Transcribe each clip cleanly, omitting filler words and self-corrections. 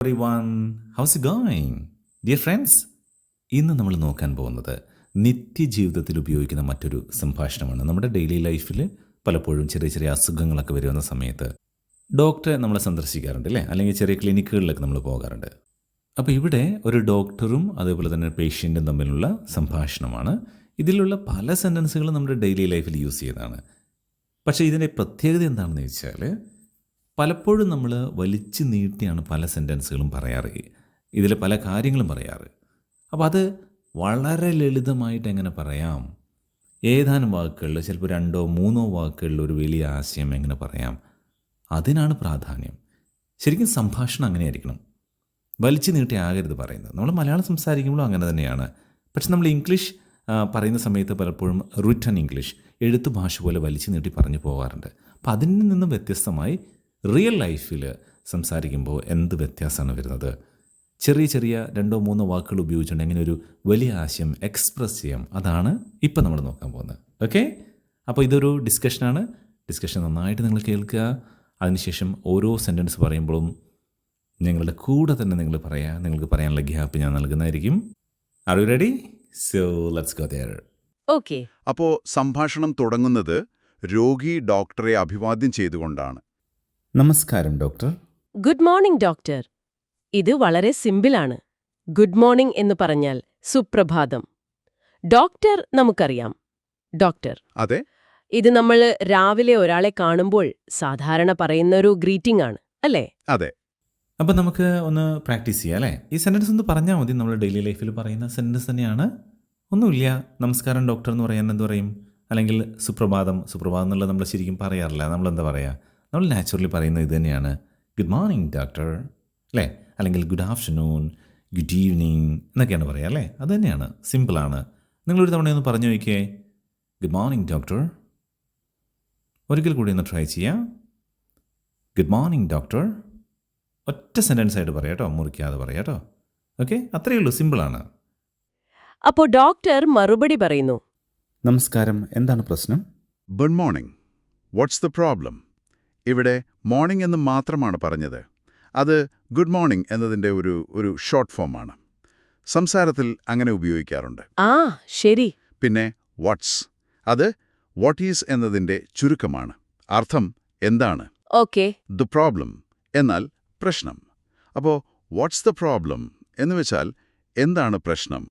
everyone, how's it going? Dear friends, ഇന്ന് നമ്മൾ നോക്കാൻ പോകുന്നത് നിത്യജീവിതത്തിൽ ഉപയോഗിക്കുന്ന മറ്റൊരു സംഭാഷണമാണ്. നമ്മുടെ ഡെയിലി ലൈഫിൽ പലപ്പോഴും ചെറിയ ചെറിയ അസുഖങ്ങളൊക്കെ വരുന്ന സമയത്ത് ഡോക്ടറെ നമ്മളെ സന്ദർശിക്കാറുണ്ട് അല്ലേ, അല്ലെങ്കിൽ ചെറിയ ക്ലിനിക്കുകളിലൊക്കെ നമ്മൾ പോകാറുണ്ട്. അപ്പോൾ ഇവിടെ ഒരു ഡോക്ടറും അതേപോലെ തന്നെ പേഷ്യൻറ്റും തമ്മിലുള്ള സംഭാഷണമാണ്. ഇതിലുള്ള പല സെൻറ്റൻസുകളും നമ്മുടെ ഡെയിലി ലൈഫിൽ യൂസ് ചെയ്തതാണ്. പക്ഷേ ഇതിൻ്റെ പ്രത്യേകത എന്താണെന്ന് വെച്ചാൽ പലപ്പോഴും നമ്മൾ വലിച്ചു നീട്ടിയാണ് പല സെൻറ്റൻസുകളും പറയാറ്, ഇതിൽ പല കാര്യങ്ങളും പറയാറ്. അപ്പോൾ അത് വളരെ ലളിതമായിട്ട് എങ്ങനെ പറയാം, ഏതാനും വാക്കുകളിൽ ചിലപ്പോൾ 2-3 വാക്കുകളിൽ ഒരു വലിയ ആശയം എങ്ങനെ പറയാം, അതിനാണ് പ്രാധാന്യം. ശരിക്കും സംഭാഷണം അങ്ങനെയായിരിക്കണം, വലിച്ചു നീട്ടി ആകരുത് പറയുന്നത്. നമ്മൾ മലയാളം സംസാരിക്കുമ്പോഴും അങ്ങനെ തന്നെയാണ്. പക്ഷെ നമ്മൾ ഇംഗ്ലീഷ് പറയുന്ന സമയത്ത് പലപ്പോഴും റിട്ടൺ ഇംഗ്ലീഷ്, എഴുത്ത് ഭാഷ പോലെ വലിച്ചു നീട്ടി പറഞ്ഞു പോകാറുണ്ട്. അപ്പോൾ അതിൽ നിന്നും വ്യത്യസ്തമായി റിയൽ ലൈഫിൽ സംസാരിക്കുമ്പോൾ എന്ത് വ്യത്യാസമാണ് വരുന്നത്? ചെറിയ ചെറിയ 2-3 വാക്കുകൾ ഉപയോഗിച്ചുകൊണ്ട് എങ്ങനെ ഒരു വലിയ ആശയം എക്സ്പ്രസ് ചെയ്യാം, അതാണ് ഇപ്പം നമ്മൾ നോക്കാൻ പോകുന്നത്. ഓക്കെ, അപ്പോൾ ഇതൊരു ഡിസ്കഷനാണ്. ഡിസ്കഷൻ നന്നായിട്ട് നിങ്ങൾ കേൾക്കുക. അതിനുശേഷം ഓരോ സെൻറ്റൻസ് പറയുമ്പോഴും നിങ്ങളുടെ കൂടെ തന്നെ നിങ്ങൾ പറയുക. നിങ്ങൾക്ക് പറയാനുള്ള ഗ്യാപ്പ് ഞാൻ നൽകുന്നതായിരിക്കും. Are you ready? So let's go there. Okay. അപ്പോൾ സംഭാഷണം തുടങ്ങുന്നത് രോഗി ഡോക്ടറെ അഭിവാദ്യം ചെയ്തുകൊണ്ടാണ്. നമസ്കാരം ഡോക്ടർ. Good morning doctor. ഇത് വളരെ സിമ്പിളാണ്. ഗുഡ് മോർണിംഗ് എന്ന് പറഞ്ഞാൽ സുപ്രഭാതം. ഡോക്ടർ നമുക്കറിയാം, ഡോക്ടർ. അതെ, ഇത് നമ്മൾ രാവിലെ ഒരാളെ കാണുമ്പോൾ സാധാരണ പറയുന്നൊരു ഗ്രീറ്റിംഗ് ആണ്, അല്ലേ? അതെ. അപ്പോൾ നമുക്ക് ഒന്ന് പ്രാക്ടീസ് ചെയ്യാം അല്ലേ? ഈ സെൻറ്റൻസ് ഒന്ന് പറഞ്ഞാൽ മതി. നമ്മൾ ഡെയിലി ലൈഫിൽ പറയുന്ന സെൻറ്റൻസ് തന്നെയാണ്. ഒന്നുമില്ല, നമസ്കാരം ഡോക്ടർ എന്ന് പറയാൻ എന്ത് പറയും? അല്ലെങ്കിൽ സുപ്രഭാതം. സുപ്രഭാതം എന്നുള്ളത് നമ്മൾ ശരിക്കും പറയാറില്ല. നമ്മളെന്താ പറയുക? നമ്മൾ നാച്ചുറലി പറയുന്നത് ഇത് തന്നെയാണ്, ഗുഡ് മോർണിംഗ് ഡോക്ടർ അല്ലേ, അല്ലെങ്കിൽ ഗുഡ് ആഫ്റ്റർനൂൺ, ഗുഡ് ഈവനിങ് എന്നൊക്കെയാണ് പറയുക അല്ലേ? അത് തന്നെയാണ്, സിമ്പിളാണ്. നിങ്ങളൊരു തവണ ഒന്ന് പറഞ്ഞു നോക്കിയേ, ഗുഡ് മോർണിംഗ് ഡോക്ടർ. ഒരിക്കൽ കൂടി ഒന്ന് ട്രൈ ചെയ്യാം, ഗുഡ് മോർണിംഗ് ഡോക്ടർ. ഒറ്റ സെൻറ്റൻസ് ആയിട്ട് പറയാം കേട്ടോ, മുറിക്കാതെ പറയാം കേട്ടോ. ഓക്കെ, അത്രയേ ഉള്ളൂ, സിമ്പിളാണ്. അപ്പോൾ ഡോക്ടർ മറുപടി പറയുന്നു, നമസ്കാരം, എന്താണ് പ്രശ്നം? Good morning, what's the problem? ഇവിടെ മോർണിംഗ് എന്ന് മാത്രമാണ് പറഞ്ഞത്. അത് ഗുഡ് മോർണിംഗ് എന്നതിൻ്റെ ഒരു ഷോർട്ട് ഫോമാണ്. സംസാരത്തിൽ അങ്ങനെ ഉപയോഗിക്കാറുണ്ട്. ആ ശരി. പിന്നെ വാട്ട്സ്, അത് വാട്ട് ഈസ് എന്നതിൻ്റെ ചുരുക്കമാണ്. അർത്ഥം എന്താണ്? ഓക്കെ. ദ പ്രോബ്ലം എന്നാൽ പ്രശ്നം. അപ്പോൾ വാട്ട്സ് ദ പ്രോബ്ലം എന്ന് വെച്ചാൽ എന്താണ് പ്രശ്നം?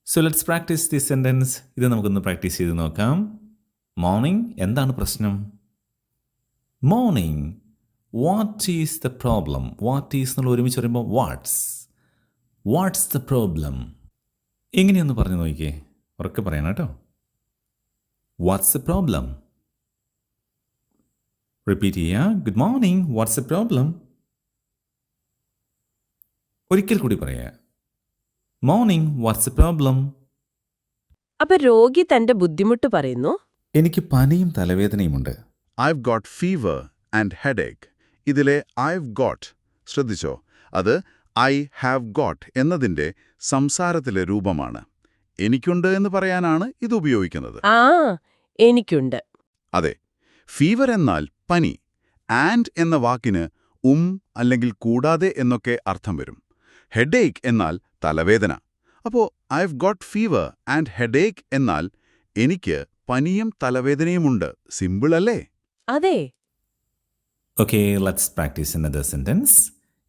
So let's practice this sentence. ഇത് നമുക്കൊന്ന് പ്രാക്ടീസ് ചെയ്ത് നോക്കാം. മോർണിംഗ്, എന്താണ് പ്രശ്നം? Morning, what is the problem? What is എന്നുള്ള ഒരുമിച്ച് പറയുമ്പോൾ വാട്ട്സ് ദ പ്രോബ്ലം. എങ്ങനെയൊന്ന് പറഞ്ഞു നോക്കിയേ, ഉറക്കെ പറയണം കേട്ടോ. What's the problem. റിപ്പീറ്റ് ചെയ്യുക, good morning, what's the problem. ഒരിക്കൽ കൂടി പറയാം, മോർണിംഗ്, വാട്ട്സ് ദ പ്രോബ്ലം. അപ്പൊ രോഗി തന്റെ ബുദ്ധിമുട്ട് പറയുന്നു, എനിക്ക് പനിയും തലവേദനയുമുണ്ട്. I've got fever and headache. ഇതിലെ I've got ശ്രദ്ധിച്ചോ, അത് I have got എന്നതിൻ്റെ സംസാരത്തിലെ രൂപമാണ്. എനിക്കുണ്ട് എന്ന് പറയാനാണ് ഇത് ഉപയോഗിക്കുന്നത്. ആ എനിക്കുണ്ട്. അതെ, ഫീവർ എന്നാൽ പനി. ആൻഡ് എന്ന വാക്കിന് അല്ലെങ്കിൽ കൂടാതെ എന്നൊക്കെ അർത്ഥം വരും. ഹെഡേക്ക് എന്നാൽ തലവേദന. അപ്പോൾ I've got fever and headache എന്നാൽ എനിക്ക് പനിയും തലവേദനയുമുണ്ട്. സിമ്പിൾ അല്ലേ? അതെ. Okay, let's practice another sentence.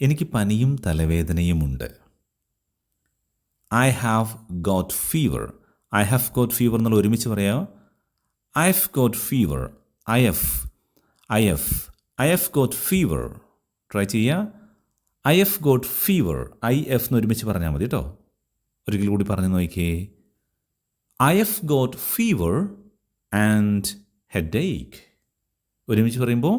എനിക്ക് പനിയും തലവേദനയുമുണ്ട്. I have got fever. I have got fever എന്നുള്ള ഒരുമിച്ച് പറയാമോ? I have got fever. I have got fever. Try ചെയ്യുക. I have got fever. I've എന്ന് ഒരുമിച്ച് പറഞ്ഞാൽ മതി കേട്ടോ. ഒരിക്കൽ കൂടി പറഞ്ഞു നോക്കിയേ, I have got fever and headache. ഒരുമിച്ച് പറയുമ്പോൾ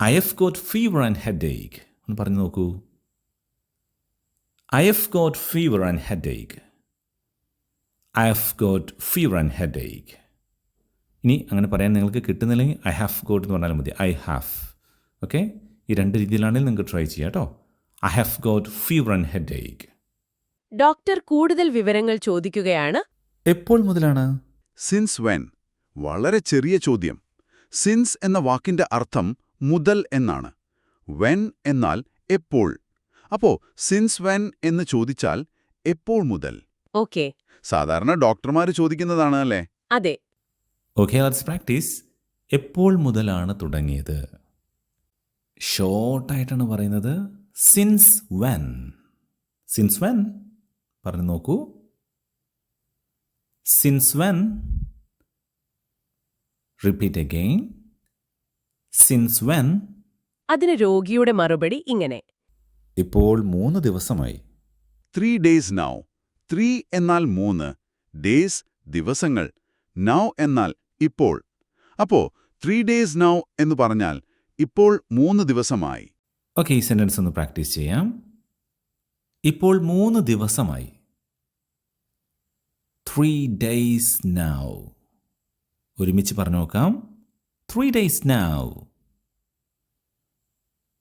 I have got fever and headache ഒന്ന് പറഞ്ഞു നോക്കൂ. I have got fever and headache. I have got fever and headache. ഇനി അങ്ങനെ പറയാൻ നിങ്ങൾക്ക് കിട്ടുന്നില്ലെങ്കിൽ ഐ ഹാവ് ഗോട്ട് എന്ന് പറഞ്ഞാലും മതി, ഐ ഹാവ്. ഓക്കെ, ഈ 2 രീതിയിലാണെങ്കിൽ നിങ്ങൾക്ക് ട്രൈ ചെയ്യാം കേട്ടോ. I have got fever and headache. Doctor കൂടുതൽ വിവരങ്ങൾ ചോദിക്കുകയാണ്. എപ്പോൾ മുതലാണ്? Since when. വളരെ ചെറിയ ചോദ്യം. സിൻസ് എന്ന വാക്കിന്റെ അർത്ഥം മുതൽ എന്നാണ്. വെൻ എന്നാൽ എപ്പോൾ. അപ്പോ സിൻസ് വെൻ എന്ന് ചോദിച്ചാൽ എപ്പോൾ മുതൽ. ഓക്കെ, സാധാരണ ഡോക്ടർമാർ ചോദിക്കുന്നതാണ് അല്ലേ? അതെ. Okay, let's practice. എപ്പോൾ മുതലാണ് തുടങ്ങിയത്? ഷോർട്ടായിട്ടാണ് പറയുന്നത്. Since when. സിൻസ് വെൻ പറഞ്ഞു നോക്കൂ. Since when. Repeat again. Since when. അതിന് രോഗിയുടെ മറുപടി ഇങ്ങനെ: ഇപ്പോൾ 3 ദിവസമായി. 3 days now. 3 എന്നാൽ 3, ഡേയ്സ് ദിവസങ്ങൾ, now എന്നാൽ ഇപ്പോൾ. അപ്പോ 3 days now എന്ന് പറഞ്ഞാൽ ഇപ്പോൾ 3 ദിവസമായി. ഓക്കെ, ഈ സെന്റൻസ് ഒന്ന് പ്രാക്ടീസ് ചെയ്യാം. ഇപ്പോൾ 3 ദിവസമായി. 3 days now. ഒരുമിച്ച് പറഞ്ഞു നോക്കാം. 3 days now.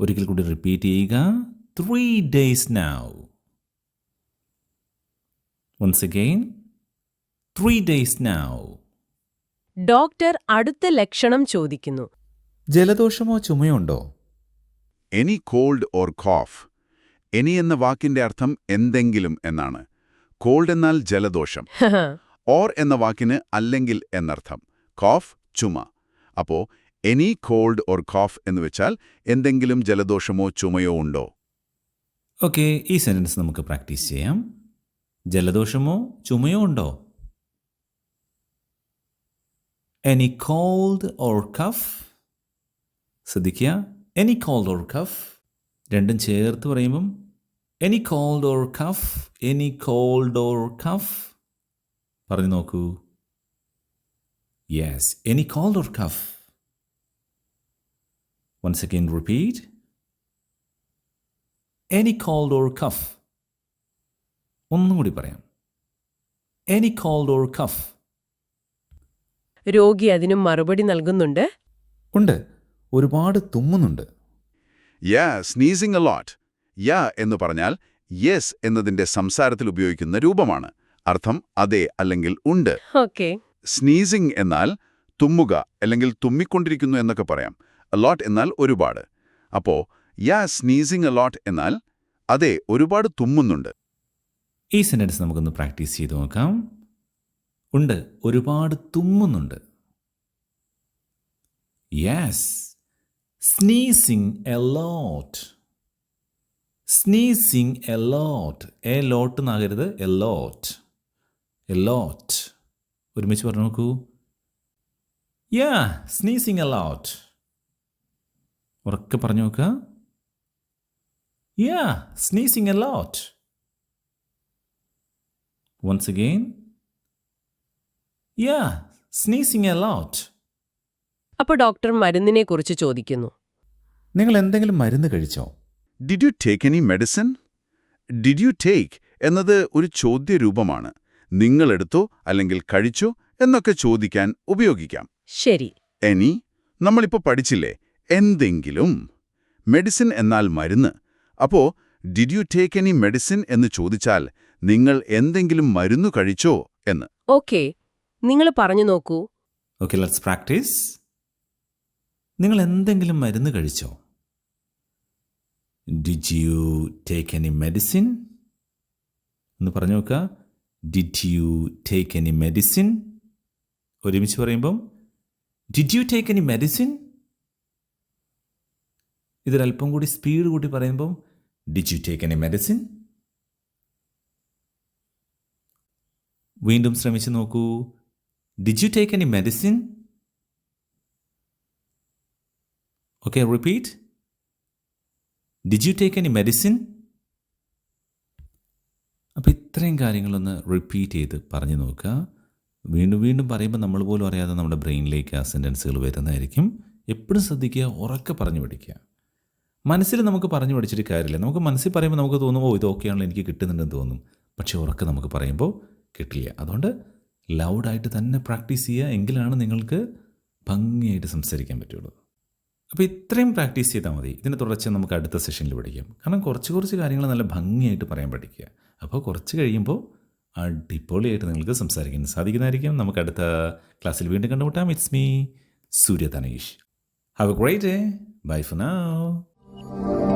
ഒരിക്കൽ കൂടി റിപ്പീറ്റ് ചെയ്യുക. 3 days now. Once again. 3 days now. Doctor അടുത്ത ലക്ഷണം ചോദിക്കുന്നു. ജലദോഷമോ ചുമയോ ഉണ്ടോ? Any cold or cough. Any എന്ന വാക്കിന്റെ അർത്ഥം എന്തെങ്കിലും എന്നാണ്. കോൾഡ് എന്നാൽ ജലദോഷം. ഓർ എന്ന വാക്കിന് അല്ലെങ്കിൽ എന്നർത്ഥം. കോഫ് ചുമ. അപ്പോ എനി കോൾഡ് ഓർ കോഫ് എന്ന് വെച്ചാൽ എന്തെങ്കിലും ജലദോഷമോ ചുമയോ ഉണ്ടോ? ഓക്കെ, ഈ സെന്റൻസ് നമുക്ക് പ്രാക്ടീസ് ചെയ്യാം. ജലദോഷമോ ചുമയോ ഉണ്ടോ? Any cold or cough. ശ്രദ്ധിക്കുക, എനി കോൾഡ് ഓർ കഫ്. രണ്ടും ചേർത്ത് പറയുമ്പം any cold or cough, any cold or cough. പറഞ്ഞു നോക്കൂ. Yes, any cold or cough. Once again repeat. Any cold or cough. ഒന്നും കൂടി പറയാം. Any cold or cough. രോഗി അതിനും മറുപടി നൽകുന്നുണ്ട്. ഉണ്ട്, ഒരുപാട് തുമ്മുന്നുണ്ട്. സ്നീസിങ് എ ലോട്ട്. എന്ന് പറഞ്ഞാൽ യെസ് എന്നതിന്റെ സംസാരത്തിൽ ഉപയോഗിക്കുന്ന രൂപമാണ്. അർത്ഥം അതെ അല്ലെങ്കിൽ ഉണ്ട്. ഓക്കെ. സ്നീസിങ് എന്നാൽ തുമ്മുക അല്ലെങ്കിൽ തുമ്മിക്കൊണ്ടിരിക്കുന്നു എന്നൊക്കെ പറയാം. അലോട്ട് എന്നാൽ ഒരുപാട്. അപ്പോ സ്നീസിങ് അലോട്ട് എന്നാൽ അതെ, ഒരുപാട് തുമ്മുന്നുണ്ട്. ഈ സെന്റൻസ് നമുക്കൊന്ന് പ്രാക്ടീസ് ചെയ്ത് നോക്കാം. ഉണ്ട്, ഒരുപാട് തുമ്മുന്നുണ്ട്. Yes, sneezing a lot. Sneezing a lot. A lot എന്നാകരുത്, എ ലോട്ട്. A lot. ഒരുമിച്ച് പറഞ്ഞു നോക്കൂ. Sneezing a lot. ഉറക്കെ പറഞ്ഞു നോക്കുക. Sneezing a lot. Once again. Sneezing a lot. അപ്പോൾ ഡോക്ടർ മരുന്നിനെ കുറിച്ച് ചോദിക്കുന്നു. നിങ്ങൾ എന്തെങ്കിലും മരുന്ന് കഴിച്ചോ? Did you take any medicine? Did you take എന്നത് ഒരു ചോദ്യരൂപമാണ്. നിങ്ങളെടുത്തോ അല്ലെങ്കിൽ കഴിച്ചോ എന്നൊക്കെ ചോദിക്കാൻ ഉപയോഗിക്കാം. ശരി. എനി നമ്മളിപ്പോൾ പഠിച്ചില്ലേ, എന്തെങ്കിലും. മെഡിസിൻ എന്നാൽ മരുന്ന്. അപ്പോ did you take any medicine എന്ന് ചോദിച്ചാൽ നിങ്ങൾ എന്തെങ്കിലും മരുന്നു കഴിച്ചോ എന്ന്. ഓക്കെ, നിങ്ങൾ പറഞ്ഞു നോക്കൂ. Okay, let's practice. നിങ്ങൾ എന്തെങ്കിലും മരുന്ന് കഴിച്ചോ? Did you take any medicine? എന്ന് പറഞ്ഞു നോക്കുക. Did you take any medicine? ഒരുമിച്ച് പറയുമ്പം did you take any medicine? ഇതിലല്പം കൂടി സ്പീഡ് കൂട്ടി പറയുമ്പം did you take any medicine? വീണ്ടും ശ്രമിച്ചു നോക്കൂ. Did you take any medicine? Okay, repeat. Did you take any medicine? അപ്പോൾ ഇത്രയും കാര്യങ്ങളൊന്ന് റിപ്പീറ്റ് ചെയ്ത് പറഞ്ഞു നോക്കുക. വീണ്ടും വീണ്ടും പറയുമ്പോൾ നമ്മൾ പോലും അറിയാതെ നമ്മുടെ ബ്രെയിനിലേക്ക് ആ സെൻറ്റൻസുകൾ വരുന്നതായിരിക്കും. എപ്പോഴും ശ്രദ്ധിക്കുക, ഉറക്കെ പറഞ്ഞു പഠിക്കുക. മനസ്സിൽ നമുക്ക് പറഞ്ഞു പഠിച്ചിട്ട് കാര്യമില്ല. നമുക്ക് മനസ്സിൽ പറയുമ്പോൾ നമുക്ക് തോന്നും, ഇത് ഓക്കെയാണല്ലോ, എനിക്ക് കിട്ടുന്നുണ്ടെന്ന് തോന്നും. പക്ഷേ ഉറക്കെ നമുക്ക് പറയുമ്പോൾ കിട്ടില്ല. അതുകൊണ്ട് ലൗഡായിട്ട് തന്നെ പ്രാക്ടീസ് ചെയ്യുക. എങ്കിലാണ് നിങ്ങൾക്ക് ഭംഗിയായിട്ട് സംസാരിക്കാൻ പറ്റുള്ളൂ. അപ്പോൾ ഇത്രയും പ്രാക്ടീസ് ചെയ്താൽ മതി. ഇതിനെ തുടർച്ച നമുക്ക് അടുത്ത സെഷനിൽ പഠിക്കാം. കാരണം കുറച്ച് കാര്യങ്ങൾ നല്ല ഭംഗിയായിട്ട് പറയാൻ പഠിക്കുക. അപ്പോൾ കുറച്ച് കഴിയുമ്പോൾ അടിപൊളിയായിട്ട് നിങ്ങൾക്ക് സംസാരിക്കാൻ സാധിക്കുന്നതായിരിക്കും. നമുക്ക് അടുത്ത ക്ലാസ്സിൽ വീണ്ടും കണ്ടുമുട്ടാം. It's me, Surya Tanish. Have a great day. Bye for now. നന്ദി.